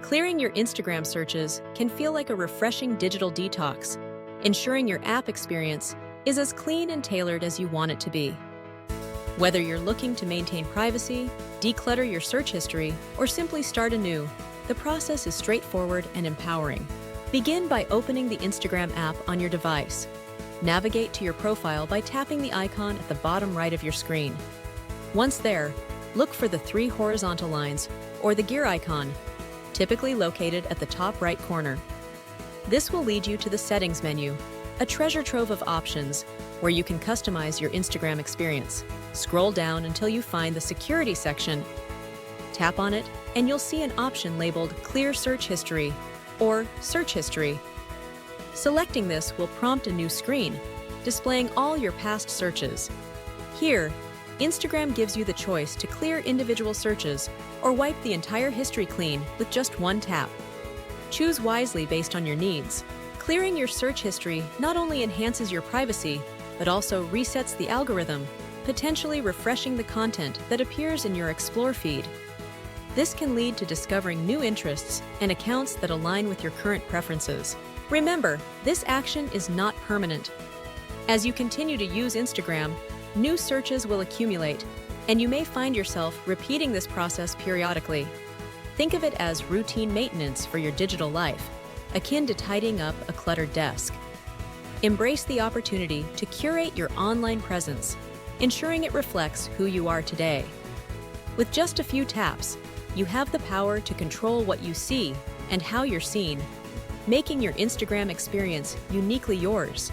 Clearing your Instagram searches can feel like a refreshing digital detox, ensuring your app experience is as clean and tailored as you want it to be. Whether you're looking to maintain privacy, declutter your search history, or simply start anew, the process is straightforward and empowering. Begin by opening the Instagram app on your device. Navigate to your profile by tapping the icon at the bottom right of your screen. Once there, look for the 3 horizontal lines or the gear icon, typically located at the top right corner. This will lead you to the Settings menu, a treasure trove of options where you can customize your Instagram experience. Scroll down until you find the Security section. Tap on it, and you'll see an option labeled Clear Search History or Search History. Selecting this will prompt a new screen, displaying all your past searches. Here, Instagram gives you the choice to clear individual searches or wipe the entire history clean with just one tap. Choose wisely based on your needs. Clearing your search history not only enhances your privacy, but also resets the algorithm, potentially refreshing the content that appears in your Explore feed. This can lead to discovering new interests and accounts that align with your current preferences. Remember, this action is not permanent. As you continue to use Instagram, new searches will accumulate, and you may find yourself repeating this process periodically. Think of it as routine maintenance for your digital life, akin to tidying up a cluttered desk. Embrace the opportunity to curate your online presence, ensuring it reflects who you are today. With just a few taps, you have the power to control what you see and how you're seen, making your Instagram experience uniquely yours.